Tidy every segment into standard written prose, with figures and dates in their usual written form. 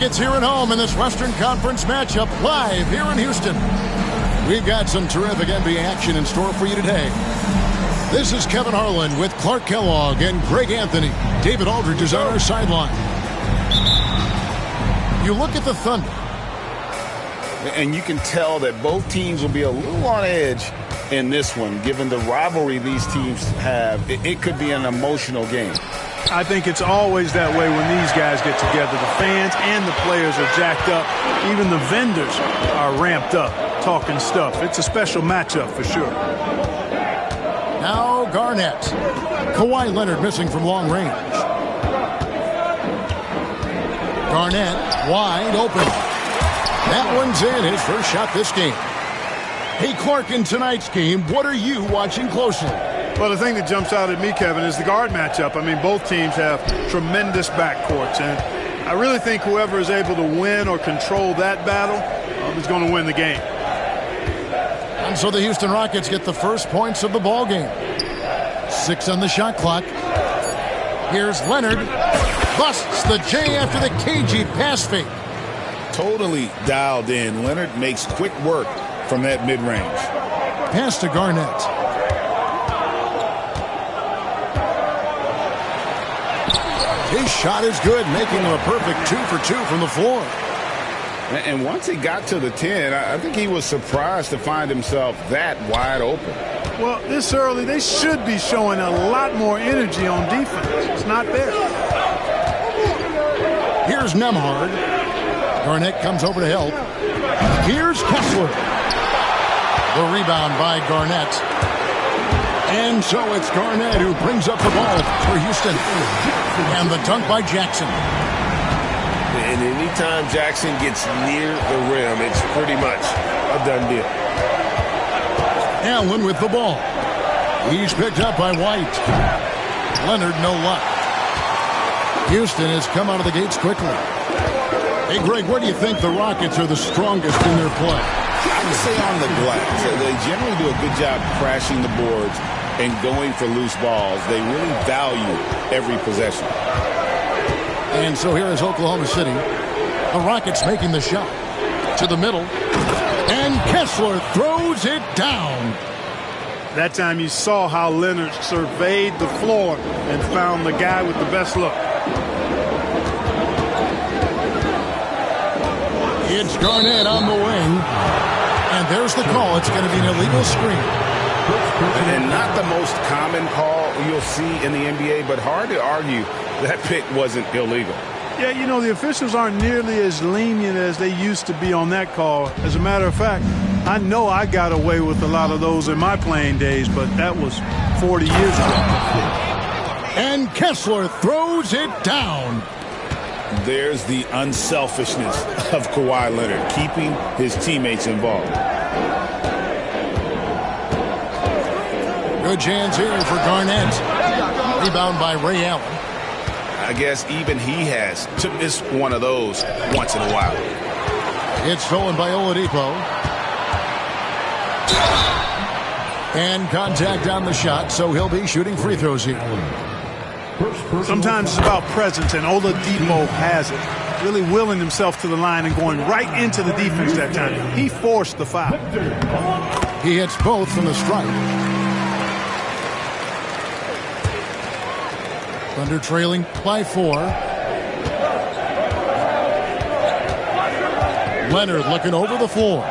It's here at home in this Western Conference matchup live here in Houston. We've got some terrific NBA action in store for you today. This is Kevin Harlan with Clark Kellogg and Greg Anthony. David Aldridge is on our sideline. You look at the Thunder. And you can tell that both teams will be a little on edge in this one, given the rivalry these teams have. It could be an emotional game. I think it's always that way when these guys get together. The fans and the players are jacked up. Even the vendors are ramped up, talking stuff. It's a special matchup for sure. Now Garnett. Kawhi Leonard missing from long range. Garnett wide open. That one's in, his first shot this game. Hey, Clark, in tonight's game, what are you watching closely? Well, the thing that jumps out at me, Kevin, is the guard matchup. I mean, both teams have tremendous backcourts, and I really think whoever is able to win or control that battle is going to win the game. And so the Houston Rockets get the first points of the ball game. 6 on the shot clock. Here's Leonard. Busts the J after the cagey pass fake. Totally dialed in. Leonard makes quick work from that mid-range. Pass to Garnett. His shot is good, making him a perfect 2 for 2 from the floor. And once he got to the 10, I think he was surprised to find himself that wide open. Well, this early, they should be showing a lot more energy on defense. It's not there. Here's Nembhard. Garnett comes over to help. Here's Kessler. The rebound by Garnett. And so it's Garnett who brings up the ball for Houston. And the dunk by Jackson. And anytime Jackson gets near the rim, it's pretty much a done deal. Allen with the ball. He's picked up by White. Leonard, no luck. Houston has come out of the gates quickly. Hey, Greg, where do you think the Rockets are the strongest in their play? I would say on the glass. They generally do a good job crashing the boards and going for loose balls. They really value every possession. And so here is Oklahoma City. The Rockets making the shot. To the middle. And Kessler throws it down. That time you saw how Leonard surveyed the floor and found the guy with the best look. It's Garnett on the wing. And there's the call. It's going to be an illegal screen. And not the most common call you'll see in the NBA, but hard to argue that pick wasn't illegal. Yeah, you know, the officials aren't nearly as lenient as they used to be on that call. As a matter of fact, I know I got away with a lot of those in my playing days, but that was 40 years ago. And Kessler throws it down. There's the unselfishness of Kawhi Leonard, keeping his teammates involved. Good chance here for Garnett. Rebound by Ray Allen. I guess even he has to miss one of those once in a while. It's stolen by Oladipo. And contact on the shot, so he'll be shooting free throws here. Sometimes it's about presence, and Oladipo has it. Really willing himself to the line and going right into the defense that time. He forced the foul. He hits both from the stripe. Thunder trailing by 4. Leonard looking over the floor.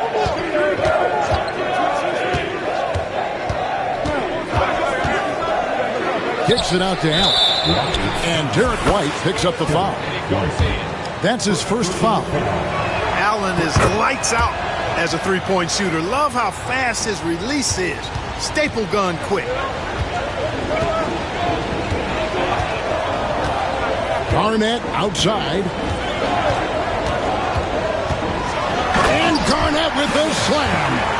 Kicks it out to Allen. And Derek White picks up the foul. That's his first foul. Allen is lights out as a three-point shooter. Love how fast his release is. Staple gun quick. Garnett outside. And Garnett with the slam.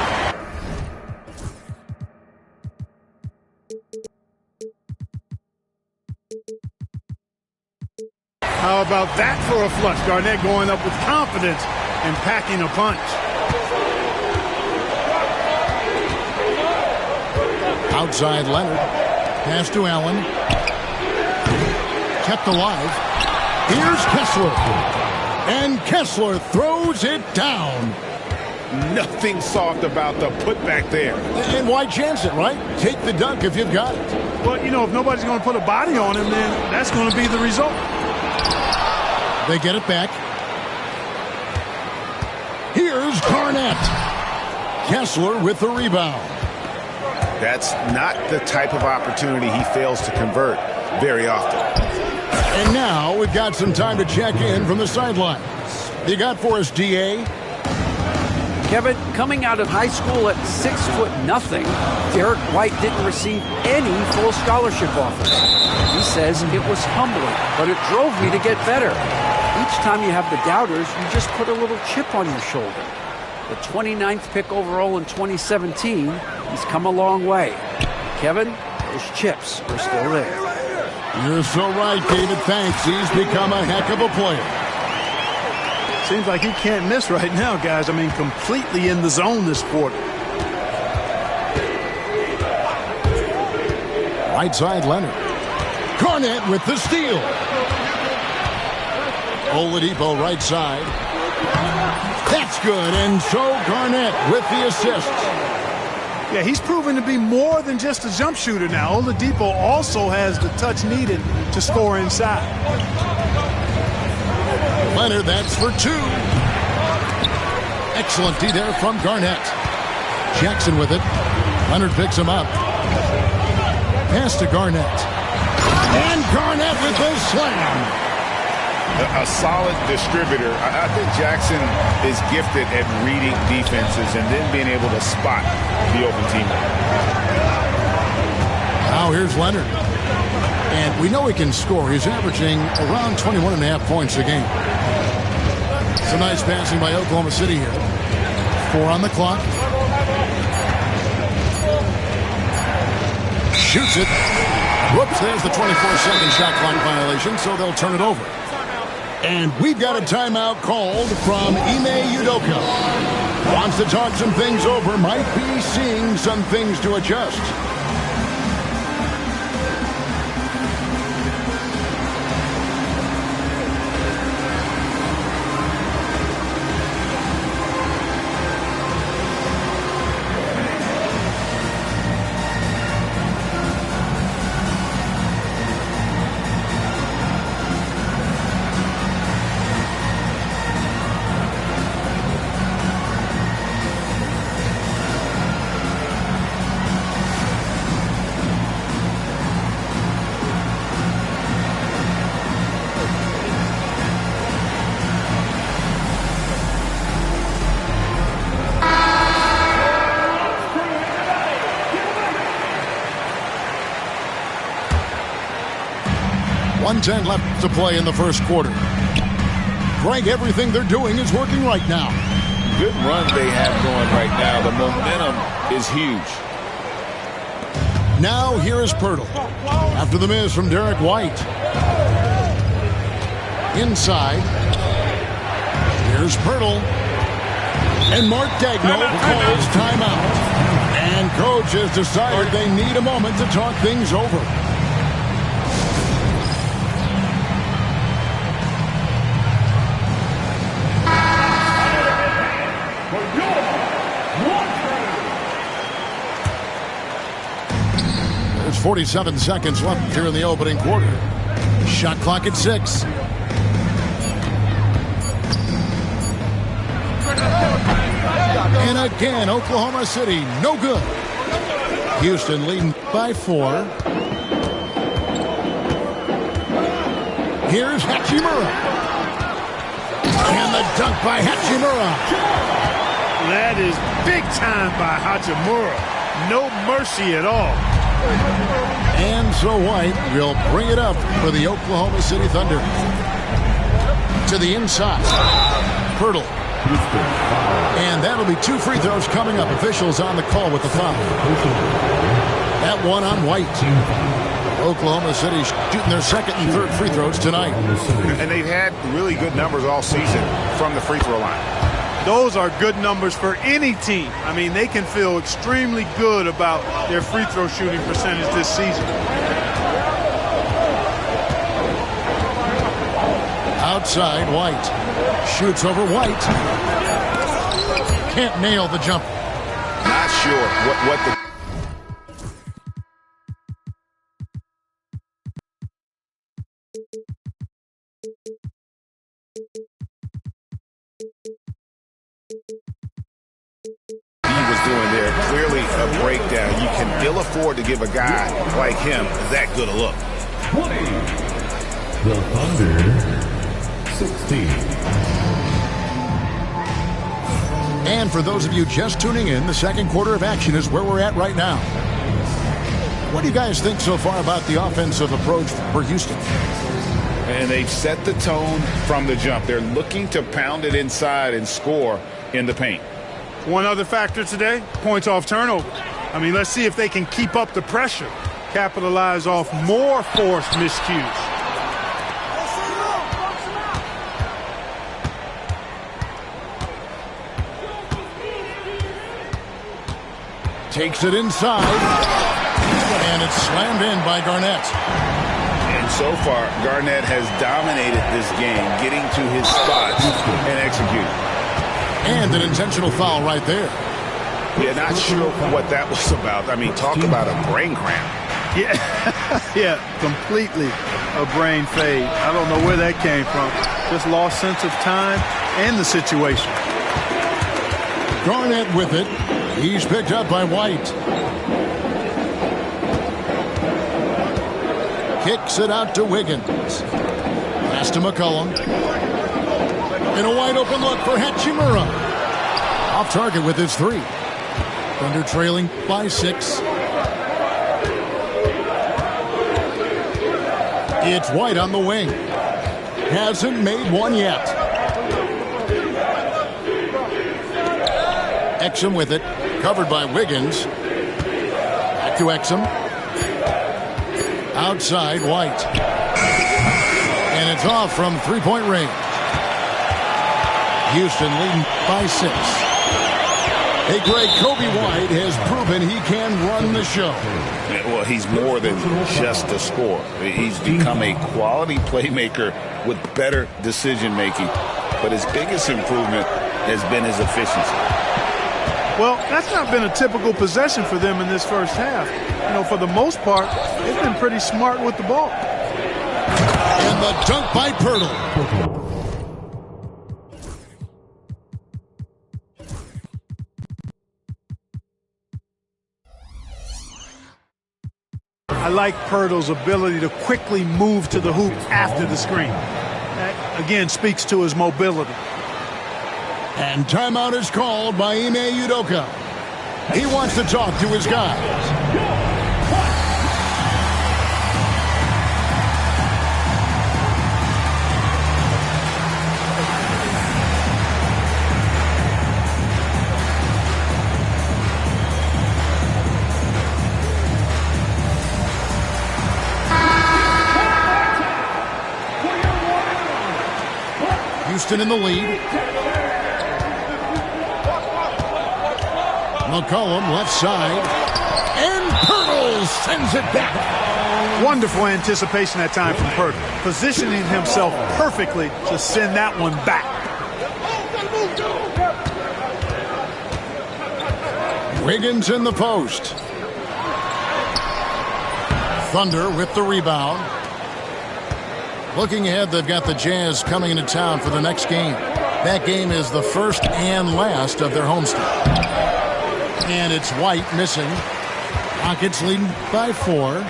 How about that for a flush? Garnett going up with confidence and packing a punch. Outside Leonard. Pass to Allen. Kept alive. Here's Kessler. And Kessler throws it down. Nothing soft about the putback there. And why chance it, right? Take the dunk if you've got it. Well, you know, if nobody's going to put a body on him, then that's going to be the result. They get it back. Here's Garnett. Kessler with the rebound. That's not the type of opportunity he fails to convert very often. And now we've got some time to check in from the sideline. You got for us, DA? Kevin, coming out of high school at 6'0", Derek White didn't receive any full scholarship offers. He says it was humbling, but it drove me to get better. Each time you have the doubters, you just put a little chip on your shoulder. The 29th pick overall in 2017, he's come a long way. Kevin, those chips are still there. You're so right, David. Thanks. He's become a heck of a player. Seems like he can't miss right now, guys. I mean, completely in the zone this quarter. Right side, Leonard. Garnett with the steal. Oladipo right side. That's good, and so Garnett with the assist. Yeah, he's proven to be more than just a jump shooter now. Oladipo also has the touch needed to score inside. Leonard, that's for two. Excellent D there from Garnett. Jackson with it. Leonard picks him up. Pass to Garnett. And Garnett with the slam. A solid distributor. I think Jackson is gifted at reading defenses and then being able to spot the open teammate. Now here's Leonard. And we know he can score. He's averaging around 21.5 points a game. Some nice passing by Oklahoma City here. 4 on the clock. Shoots it. Whoops, there's the 24-second shot clock violation, so they'll turn it over. And we've got a timeout called from Ime Udoka. Wants to talk some things over, might be seeing some things to adjust. .10 left to play in the first quarter. Greg, everything they're doing is working right now. Good run they have going right now. The momentum is huge. Now here is Pirtle. After the miss from Derek White. Inside. Here's Pirtle. And Mark Daigneault calls timeout. And coach has decided they need a moment to talk things over. There's 47 seconds left here in the opening quarter. Shot clock at 6. And again, Oklahoma City, no good. Houston leading by 4. Here's Hachimura. And the dunk by Hachimura. That is big time by Hachimura. No mercy at all. And so White will bring it up for the Oklahoma City Thunder. To the inside. Pirtle. And that'll be 2 free throws coming up. Officials on the call with the foul. That one on White. Oklahoma City shooting their second and third free throws tonight. And they've had really good numbers all season from the free throw line. Those are good numbers for any team. I mean, they can feel extremely good about their free throw shooting percentage this season. Outside, White. Shoots over White. Can't nail the jump. Not sure what the... he was doing there. Clearly a breakdown. You can ill afford to give a guy like him that good a look. 20. The Thunder, 16. And for those of you just tuning in, the second quarter of action is where we're at right now. What do you guys think so far about the offensive approach for Houston? And they've set the tone from the jump. They're looking to pound it inside and score in the paint. One other factor today, points off turnover. I mean, let's see if they can keep up the pressure, capitalize off more forced miscues. Takes it inside, and it's slammed in by Garnett. And so far, Garnett has dominated this game, getting to his spots and executing. And an intentional foul right there. Yeah, not sure what that was about. I mean, talk about a brain cramp. Yeah, yeah, completely a brain fade. I don't know where that came from. Just lost sense of time and the situation. Garnett with it. He's picked up by White. Kicks it out to Wiggins. Pass to McCollum. And a wide open look for Hachimura. Off target with his three. Thunder trailing by 6. It's White on the wing. Hasn't made one yet. Exum with it. Covered by Wiggins. Back to Exum. Outside White. And it's off from three-point range. Houston leading by 6. Hey, Greg, Kobe White has proven he can run the show. Well, he's more than just a scorer. He's become a quality playmaker with better decision-making. But his biggest improvement has been his efficiency. Well, that's not been a typical possession for them in this first half. You know, for the most part, they've been pretty smart with the ball. And the dunk by Pirtle. I like Pirtle's ability to quickly move to the hoop after the screen. That, again, speaks to his mobility. And timeout is called by Ime Udoka. He wants to talk to his guys. Houston in the lead. McCollum left side. And Pirtle sends it back. Wonderful anticipation that time from Pirtle. Positioning himself perfectly to send that one back. Wiggins in the post. Thunder with the rebound. Looking ahead, they've got the Jazz coming into town for the next game. That game is the first and last of their homestand. And it's White missing. Rockets leading by 4.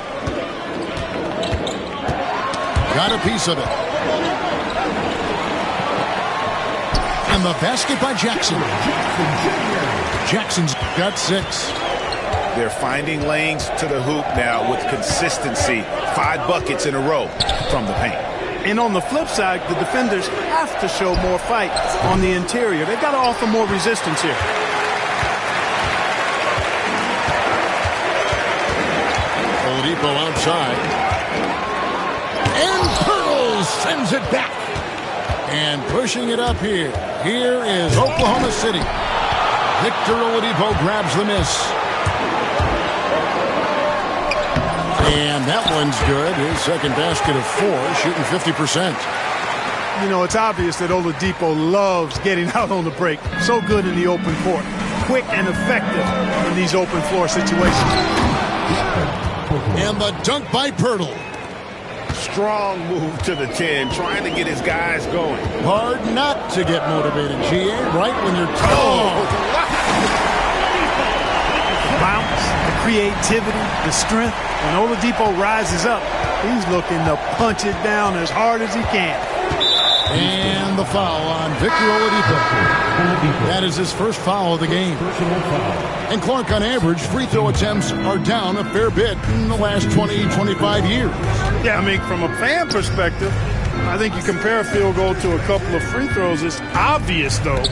Got a piece of it. And the basket by Jackson. Jackson's got 6. They're finding lanes to the hoop now with consistency. 5 buckets in a row from the paint. And on the flip side, the defenders have to show more fight on the interior. They've got to offer more resistance here. Oladipo outside. And Pirtle sends it back. And pushing it up here. Here is Oklahoma City. Victor Oladipo grabs the miss. And that one's good. His second basket of 4, shooting 50%. You know, it's obvious that Oladipo loves getting out on the break. So good in the open court. Quick and effective in these open floor situations. And the dunk by Pirtle. Strong move to the 10, trying to get his guys going. Hard not to get motivated, GA, right when you're told. The bounce, the creativity, the strength. When Oladipo rises up, he's looking to punch it down as hard as he can. And the foul on Victor Oladipo. That is his first foul of the game. And Clark, on average, free throw attempts are down a fair bit in the last 20, 25 years. Yeah, I mean, from a fan perspective, I think you compare a field goal to a couple of free throws. It's obvious, though,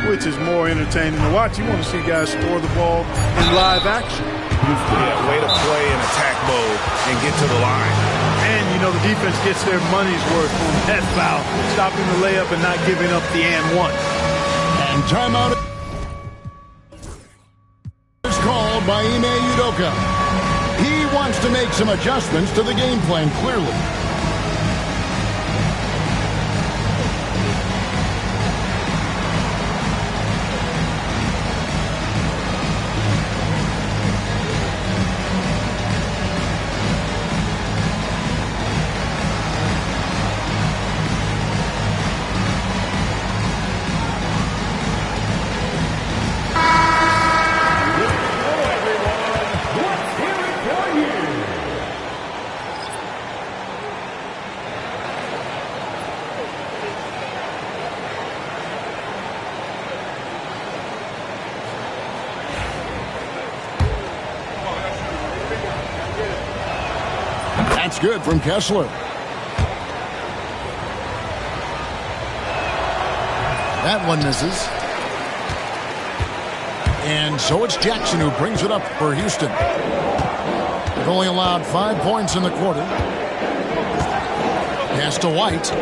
which is more entertaining to watch. You want to see guys score the ball in live action. Yeah, way to play in attack mode and get to the line. And, you know, the defense gets their money's worth on that foul, stopping the layup and not giving up the and one. And timeout is called by Ime Udoka. He wants to make some adjustments to the game plan, clearly. That's good from Kessler. That one misses. And so it's Jackson who brings it up for Houston. They've only allowed 5 points in the quarter. Pass to White.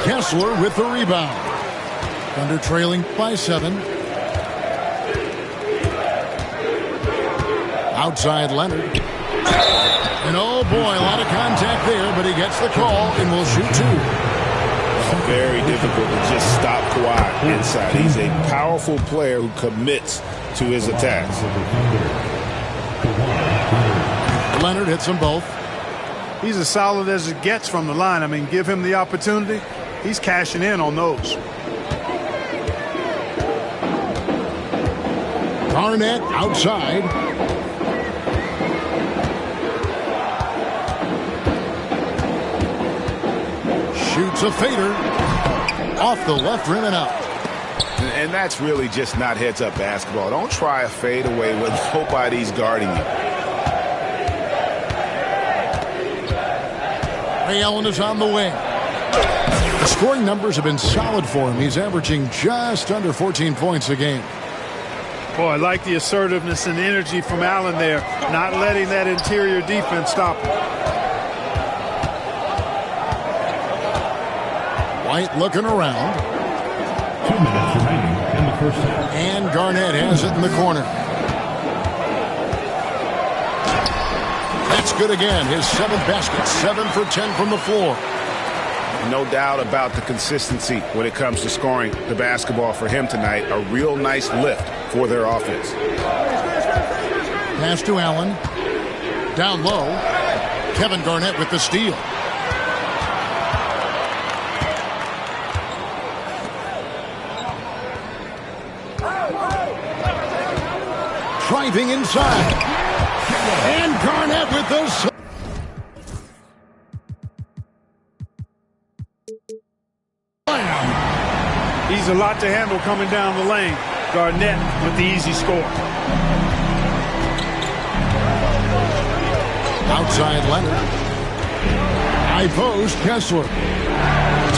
Kessler with the rebound. Thunder trailing by 7. Outside Leonard. And oh boy, a lot of contact there, but he gets the call and will shoot 2. Very difficult to just stop Kawhi inside. He's a powerful player who commits to his attacks. Leonard hits them both. He's as solid as it gets from the line. I mean, give him the opportunity. He's cashing in on those. Garnett outside. Shoots a fader off the left rim and out. And that's really just not heads-up basketball. Don't try a fadeaway when nobody's guarding you. Ray Allen is on the wing. The scoring numbers have been solid for him. He's averaging just under 14 points a game. Boy, I like the assertiveness and energy from Allen there, not letting that interior defense stop him. White looking around. 2 minutes remaining in the first half. And Garnett has it in the corner. That's good again. His 7th basket. 7 for 10 from the floor. No doubt about the consistency when it comes to scoring the basketball for him tonight. A real nice lift for their offense. Pass to Allen. Down low. Kevin Garnett with the steal. Driving inside. And Garnett with the... He's a lot to handle coming down the lane. Garnett with the easy score. Outside Leonard. High post Kessler.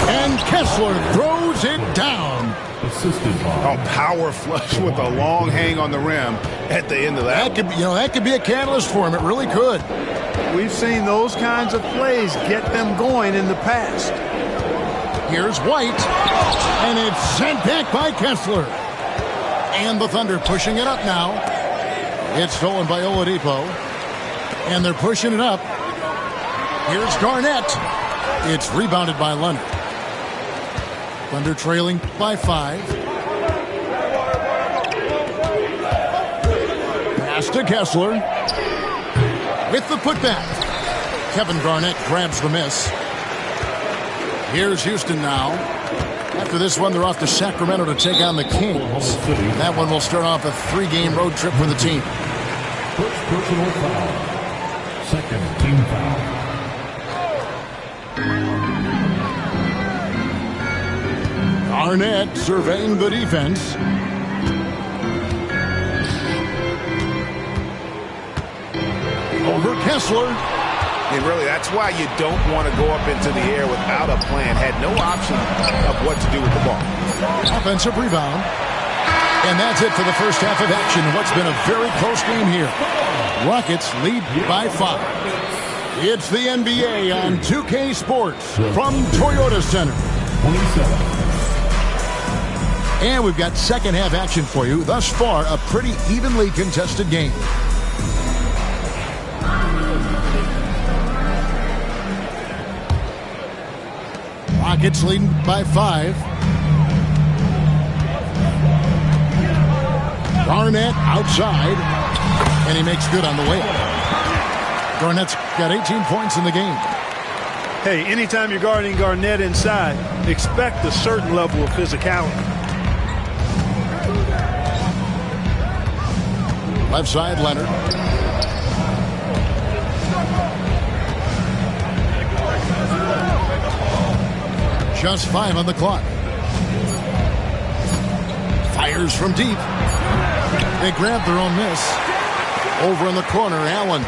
And Kessler throws it down. Assisted by A power flush with a long hang on the rim at the end of that. That could be a catalyst for him. It really could. We've seen those kinds of plays get them going in the past. Here's White. And it's sent back by Kessler. And the Thunder pushing it up now. It's stolen by Oladipo. And they're pushing it up. Here's Garnett. It's rebounded by Leonard. Thunder trailing by 5. Pass to Kessler. With the putback. Kevin Garnett grabs the miss. Here's Houston now. After this one, they're off to Sacramento to take on the Kings. That one will start off a 3-game road trip for the team. First personal foul. Second team foul. Garnett surveying the defense. Over Kessler. And really, that's why you don't want to go up into the air without a plan. Had no option of what to do with the ball. Offensive rebound. And that's it for the first half of action. What's been a very close game here. Rockets lead by 5. It's the NBA on 2K Sports from Toyota Center. 27. And we've got second half action for you. Thus far, a pretty evenly contested game. Rockets leading by 5. Garnett outside, and he makes good on the way. Garnett's got 18 points in the game. Hey, anytime you're guarding Garnett inside, expect a certain level of physicality. Left side, Leonard. Just 5 on the clock. Fires from deep. They grab their own miss. Over in the corner, Allen.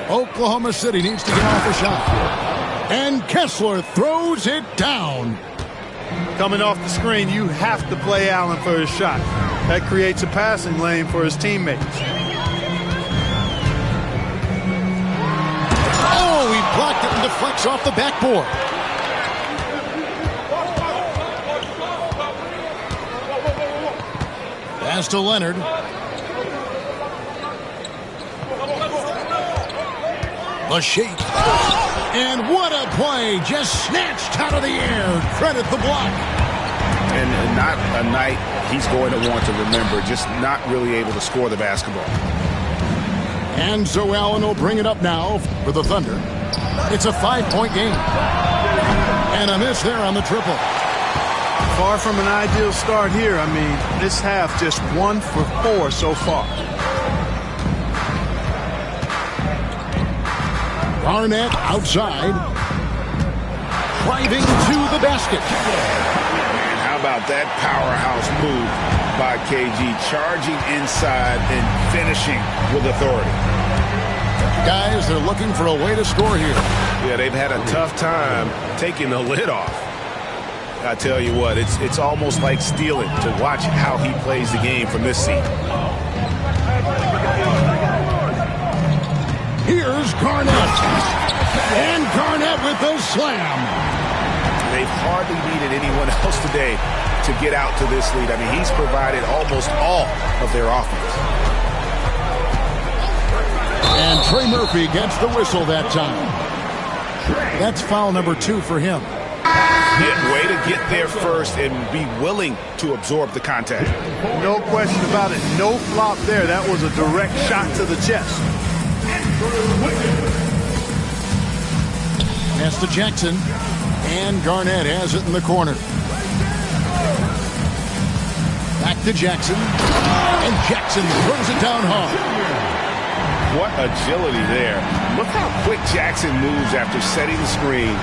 Oklahoma City needs to get off a shot. And Kessler throws it down. Coming off the screen, you have to play Allen for his shot. That creates a passing lane for his teammates. Oh, he blocked it and deflects off the backboard. Pass to Leonard. The shake. And what a play. Just snatched out of the air. Credit the block. And not a night he's going to want to remember. Just not really able to score the basketball. And so Allen will bring it up now for the Thunder. It's a 5-point game. And a miss there on the triple. Far from an ideal start here. I mean, this half just 1 for 4 so far. Garnett outside. Driving to the basket. And how about that powerhouse move by KG? Charging inside and finishing with authority. Guys, they're looking for a way to score here. Yeah, they've had a tough time taking the lid off. I tell you what, it's almost like stealing to watch how he plays the game from this seat. Here's Garnett. And Garnett with the slam. They've hardly needed anyone else today to get out to this lead. I mean, he's provided almost all of their offense. And Trey Murphy gets the whistle that time. That's foul number 2 for him. Way to get there first and be willing to absorb the contact. No question about it. No flop there. That was a direct shot to the chest. Pass to Jackson. And Garnett has it in the corner. Back to Jackson. And Jackson throws it down hard. What agility there. Look how quick Jackson moves after setting the screen.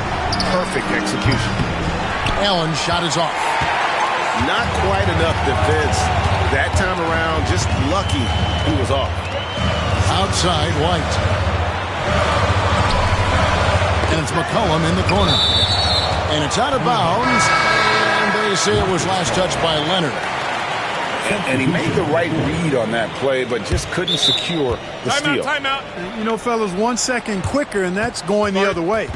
Perfect execution. Allen's shot is off. Not quite enough defense that time around. Just lucky he was off. Outside, White. And it's McCollum in the corner. And it's out of bounds. And they say it was last touched by Leonard. And he made the right read on that play, but just couldn't secure the steal. Timeout. You know, fellas, 1 second quicker, and that's going the other way.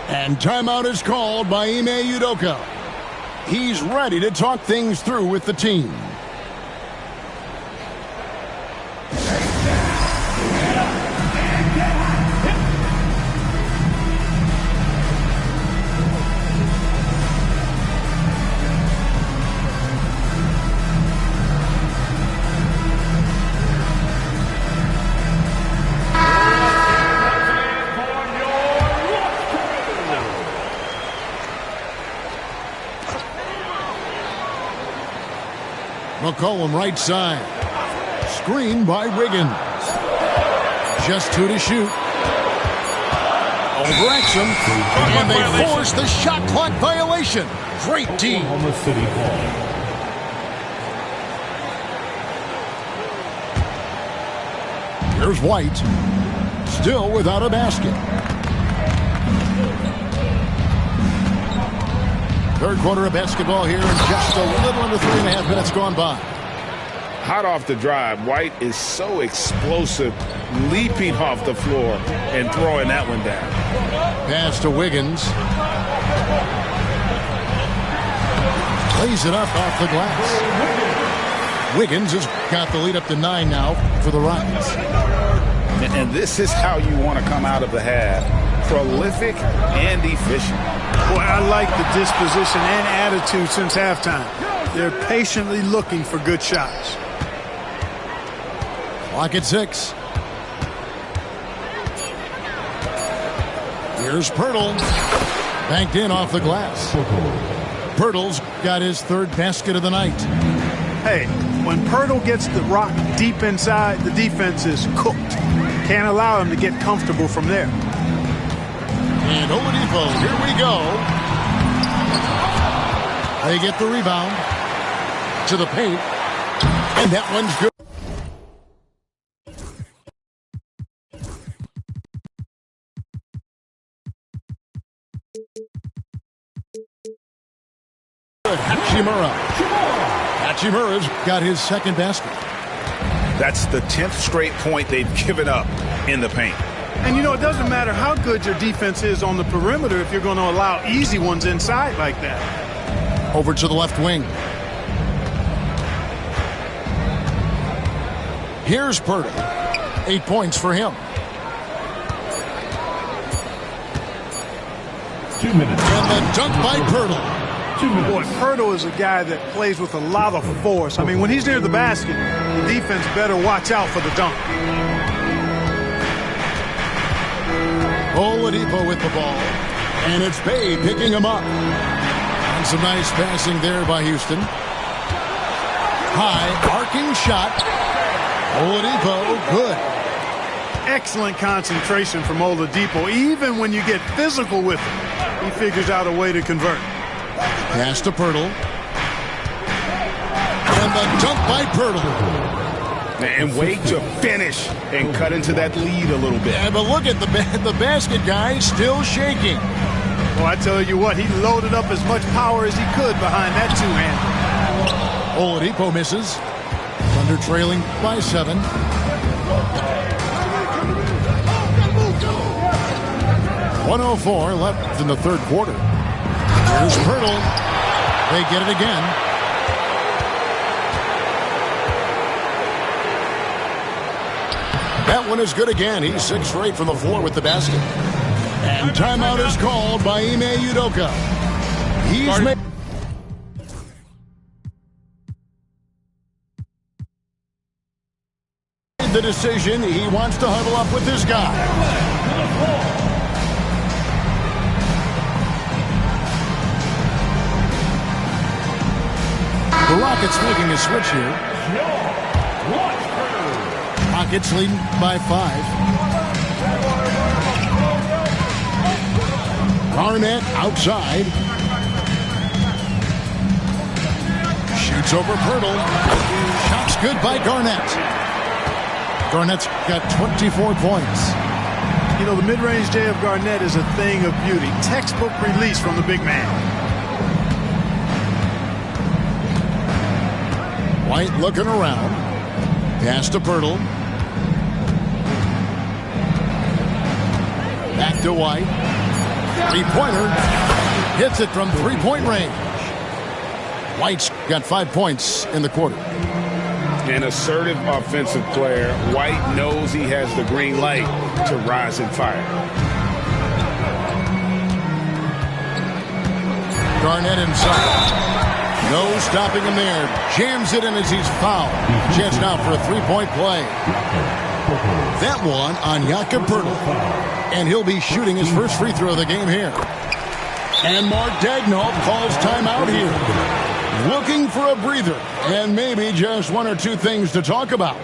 And timeout is called by Ime Udoka. He's ready to talk things through with the team. McCollum right side. Screen by Wiggins. Just 2 to shoot. Over Exum. And they force the shot clock violation. Great team. Oklahoma City ball. Here's White. Still without a basket. Third quarter of basketball here, and just a little under 3.5 minutes gone by. Hot off the drive, White is so explosive, leaping off the floor and throwing that one down. Pass to Wiggins. Lays it up off the glass. Wiggins has got the lead up to 9 now for the Rockets. And this is how you want to come out of the half. Prolific and efficient. Boy, I like the disposition and attitude since halftime. They're patiently looking for good shots. Clock at 6. Here's Pirtle. Banked in off the glass. Pirtle's got his third basket of the night. Hey, when Pirtle gets the rock deep inside, the defense is cooked. Can't allow him to get comfortable from there. And Oladipo, here we go. They get the rebound to the paint. And that one's good. Hachimura's got his second basket. That's the 10th straight point they've given up in the paint. And, you know, it doesn't matter how good your defense is on the perimeter if you're going to allow easy ones inside like that. Over to the left wing. Here's Pirtle. 8 points for him. 2 minutes. And the dunk by Pirtle. 2 minutes. Boy, Pirtle is a guy that plays with a lot of force. I mean, when he's near the basket, the defense better watch out for the dunk. Oladipo with the ball. And it's Bay picking him up. And some nice passing there by Houston. High, arcing shot. Oladipo, good. Excellent concentration from Oladipo. Even when you get physical with him, he figures out a way to convert. Pass to Pirtle. And the dunk by Pirtle. And wait to finish and cut into that lead a little bit. Yeah, but look at the basket guy still shaking. Well, I tell you what, he loaded up as much power as he could behind that two-hander. Oladipo misses. Thunder trailing by 7. .104 left in the third quarter. Here's Pirtle. They get it again. That one is good again. He's 6 for 8 from the floor with the basket. And timeout is called by Ime Udoka. He's made the decision. He wants to huddle up with this guy. The Rockets making a switch here. Rockets leading by 5. Garnett outside. Shoots over Pirtle. Shots good by Garnett. Garnett's got 24 points. You know, the mid-range J of Garnett is a thing of beauty. Textbook release from the big man. White looking around. Pass to Pirtle. Back to White. Three-pointer. Hits it from three-point range. White's got 5 points in the quarter. An assertive offensive player. White knows he has the green light to rise and fire. Garnett inside. No stopping him there. Jams it in as he's fouled. Chance now for a three-point play. That one on Jakob Poeltl. And he'll be shooting his first free throw of the game here. And Mark Daigneault calls timeout here. Looking for a breather. And maybe just one or two things to talk about.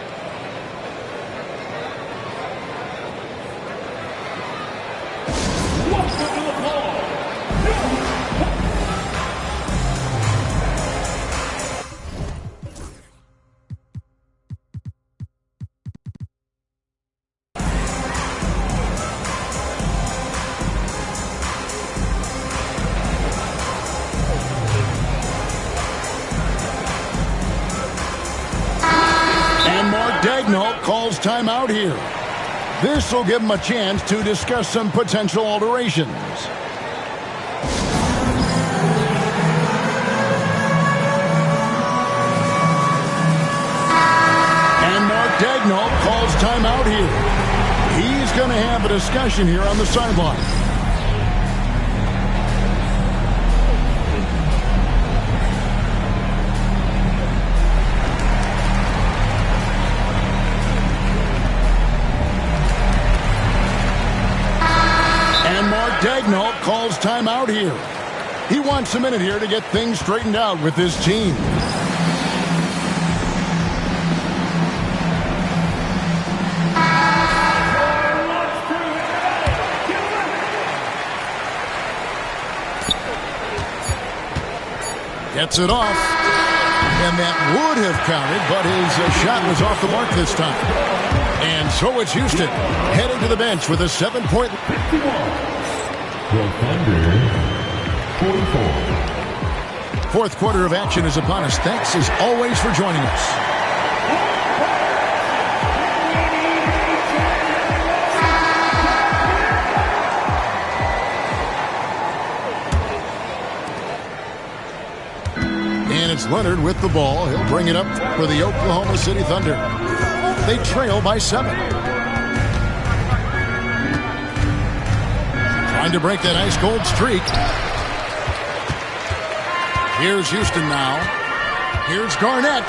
Daigneault calls timeout here. This will give him a chance to discuss some potential alterations. And Mark Daigneault calls timeout here. He's going to have a discussion here on the sideline. Daigneault calls timeout here. He wants a minute here to get things straightened out with his team. Gets it off. And that would have counted, but his shot was off the mark this time. And so it's Houston heading to the bench with a 7-point. Fourth quarter of action is upon us. Thanks as always for joining us. And it's Leonard with the ball. He'll bring it up for the Oklahoma City Thunder. They trail by 7. Trying to break that ice-cold streak. Here's Houston now. Here's Garnett.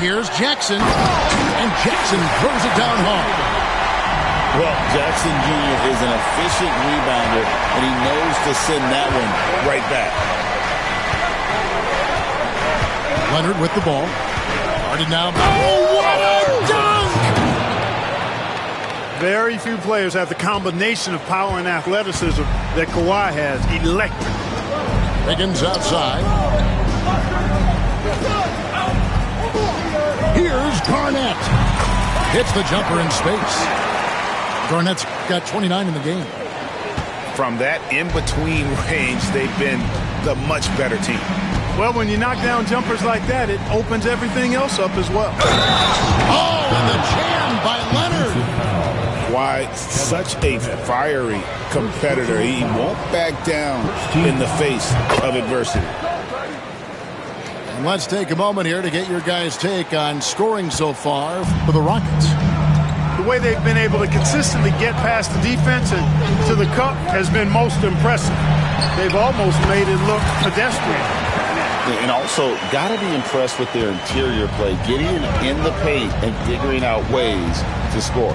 Here's Jackson. And Jackson throws it down hard. Well, Jackson Jr. is an efficient rebounder, and he knows to send that one right back. Leonard with the ball. Started now. Oh, what a dunk! Very few players have the combination of power and athleticism that Kawhi has. Electric. Higgins outside. Here's Garnett. Hits the jumper in space. Garnett's got 29 in the game. From that in-between range, they've been the much better team. Well, when you knock down jumpers like that, it opens everything else up as well. Oh, and the jam by Leonard. Why, such a fiery competitor. He won't back down in the face of adversity. And let's take a moment here to get your guys' take on scoring so far for the Rockets. The way they've been able to consistently get past the defense and to the cup has been most impressive. They've almost made it look pedestrian. And also, got to be impressed with their interior play, getting in the paint and figuring out ways to score.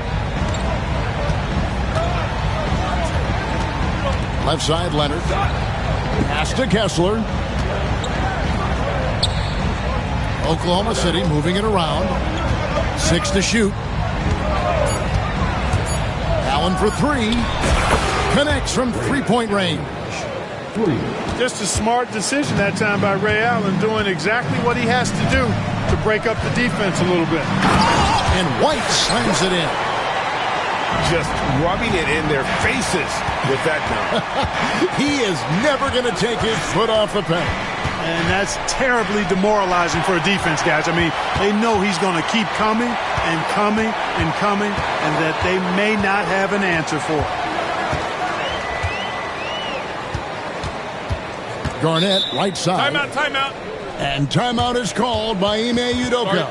Left side, Leonard. Pass to Kessler. Oklahoma City moving it around. 6 to shoot. Allen for 3. Connects from three-point range. Just a smart decision that time by Ray Allen, doing exactly what he has to do to break up the defense a little bit. And White slams it in. Just rubbing it in their faces with that dunk. He is never going to take his foot off the pedal. And that's terribly demoralizing for a defense, guys. I mean, they know he's going to keep coming and coming and coming, and that they may not have an answer for. Garnett, right side. Timeout. And timeout is called by Ime Udoka.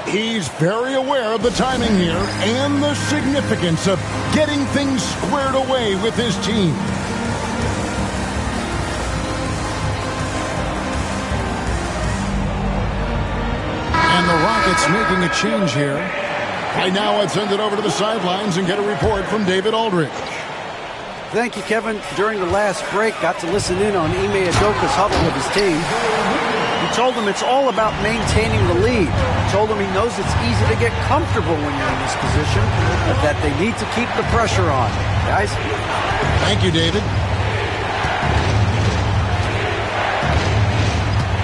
He's very aware of the timing here and the significance of getting things squared away with his team. And the Rockets making a change here. Right now, let's send it over to the sidelines and get a report from David Aldridge. Thank you, Kevin. During the last break, got to listen in on Ime Udoka's huddle with his team. He told them it's all about maintaining the lead. He told them he knows it's easy to get comfortable when you're in this position, but that they need to keep the pressure on. Guys? Thank you, David.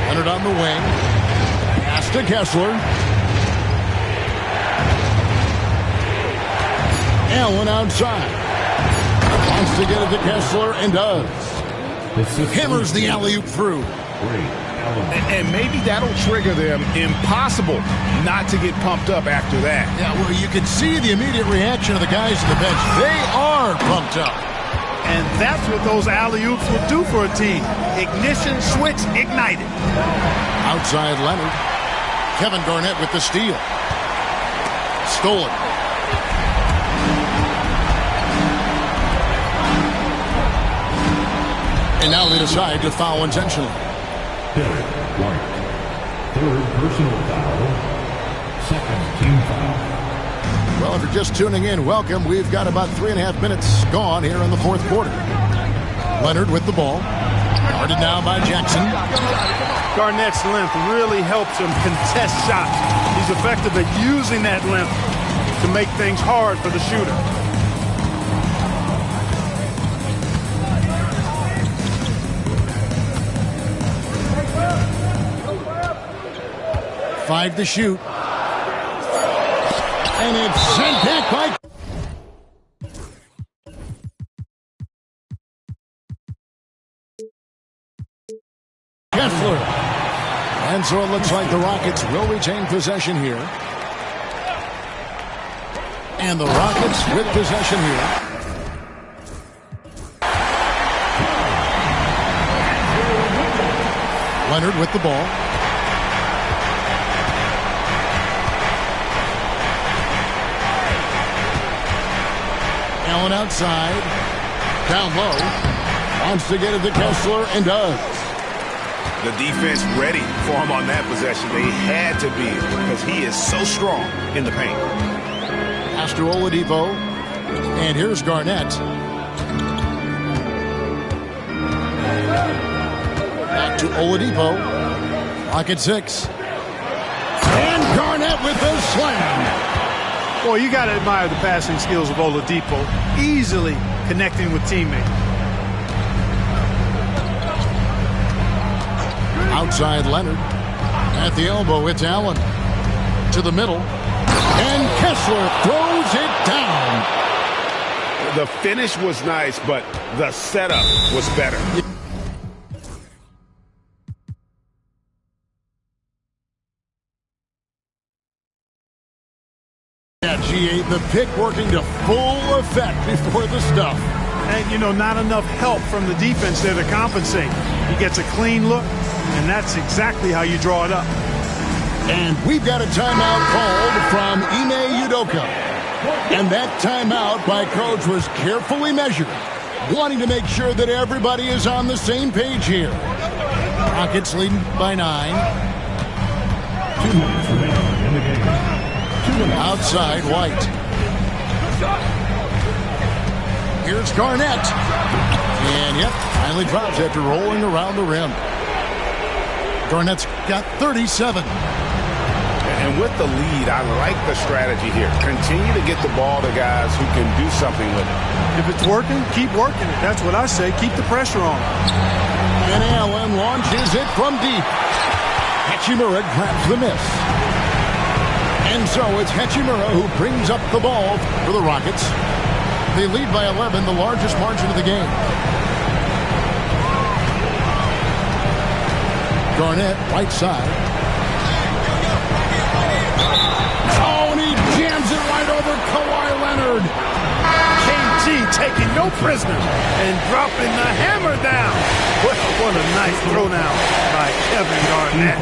Leonard on the wing. Pass to Kessler. Allen outside. Wants to get it to Kessler and does. Hammers the alley-oop through. And maybe that'll trigger them. Impossible not to get pumped up after that. Yeah, well, you can see the immediate reaction of the guys on the bench. They are pumped up. And that's what those alley-oops will do for a team. Ignition switch ignited. Outside Leonard. Kevin Garnett with the steal. Stolen. And now they decide to foul intentionally. Derek White. Third personal foul. Second team foul. Well, if you're just tuning in, welcome. We've got about 3.5 minutes gone here in the fourth quarter. Leonard with the ball. Guarded now by Jackson. Garnett's length really helps him contest shots. He's effective at using that length to make things hard for the shooter. Five to shoot. And it's sent back by Kessler. And so it looks like the Rockets will retain possession here. And the Rockets with possession here. Leonard with the ball. Allen outside. Down low. Wants to get it to Kessler and does. The defense ready for him on that possession. They had to be because he is so strong in the paint. Pass to Oladipo. And here's Garnett. Back to Oladipo. Rocket 6. And Garnett with the slam. Boy, you got to admire the passing skills of Oladipo. Easily connecting with teammates. Outside Leonard. At the elbow, it's Allen. To the middle. And Kessler throws it down. The finish was nice, but the setup was better. Yeah, G8, the pick working to full effect before the stuff. And, you know, not enough help from the defense there to compensate. He gets a clean look, and that's exactly how you draw it up. And we've got a timeout called from Ime Udoka. And that timeout by Coach was carefully measured, wanting to make sure that everybody is on the same page here. Rockets leading by 9. 2 minutes remaining in the game. 2 minutes. Outside White. Here's Garnett. And yep, finally drops after rolling around the rim. Garnett's got 37. And with the lead, I like the strategy here. Continue to get the ball to guys who can do something with it. If it's working, keep working it. That's what I say. Keep the pressure on. And Allen launches it from deep. Hachimura grabs the miss. And so it's Hachimura who brings up the ball for the Rockets. They lead by 11, the largest margin of the game. Garnett, right side. Oh, and he jams it right over Kawhi Leonard. KG taking no prisoners and dropping the hammer down. What a nice throw down by Kevin Garnett.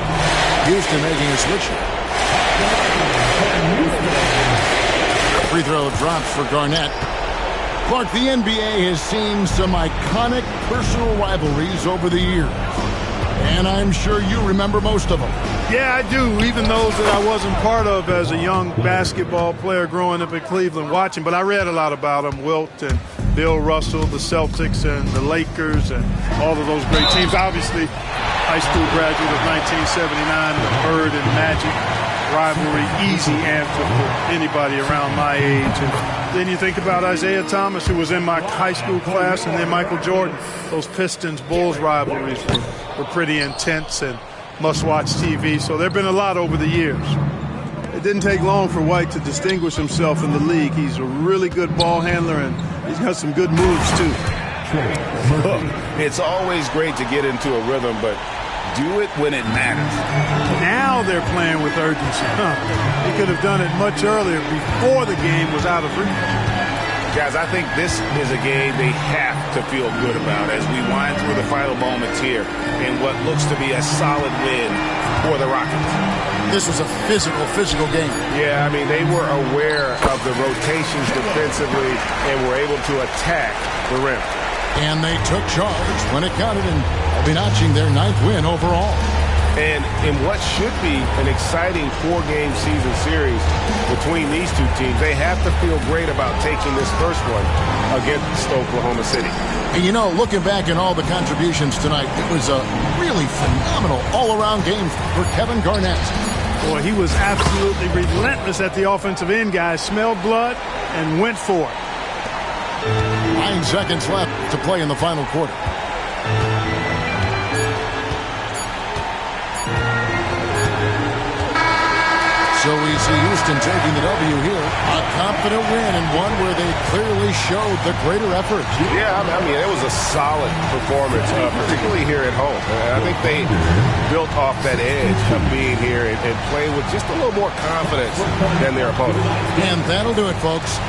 Houston making a switch. Free throw drops for Garnett. Clark, the NBA has seen some iconic personal rivalries over the years. And I'm sure you remember most of them. Yeah, I do, even those that I wasn't part of as a young basketball player growing up in Cleveland watching. But I read a lot about them, Wilt and Bill Russell, the Celtics and the Lakers and all of those great teams. Obviously, high school graduate of 1979, the Bird and Magic rivalry, easy answer for anybody around my age. And then you think about Isaiah Thomas, who was in my high school class, and then Michael Jordan. Those Pistons-Bulls rivalries were pretty intense and must-watch TV. So there have been a lot over the years. It didn't take long for White to distinguish himself in the league. He's a really good ball handler, and he's got some good moves, too. Look, it's always great to get into a rhythm, but do it when it matters. Now they're playing with urgency. He could have done it much earlier, before the game was out of reach. Guys, I think this is a game they have to feel good about as we wind through the final moments here in what looks to be a solid win for the Rockets. This was a physical game. Yeah, I mean, they were aware of the rotations defensively and were able to attack the rim. And they took charge when it counted, and notching their 9th win overall. And in what should be an exciting 4-game season series between these two teams, they have to feel great about taking this first one against Oklahoma City. And you know, looking back at all the contributions tonight, it was a really phenomenal all-around game for Kevin Garnett. Boy, he was absolutely relentless at the offensive end, guys. Smelled blood and went for it. 9 seconds left to play in the final quarter. So we see Houston taking the W here. A confident win, and one where they clearly showed the greater effort. Yeah, I mean, it was a solid performance, particularly here at home. I think they built off that edge of being here and playing with just a little more confidence than their opponent. And that'll do it, folks.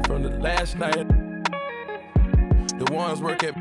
From the last night, the ones working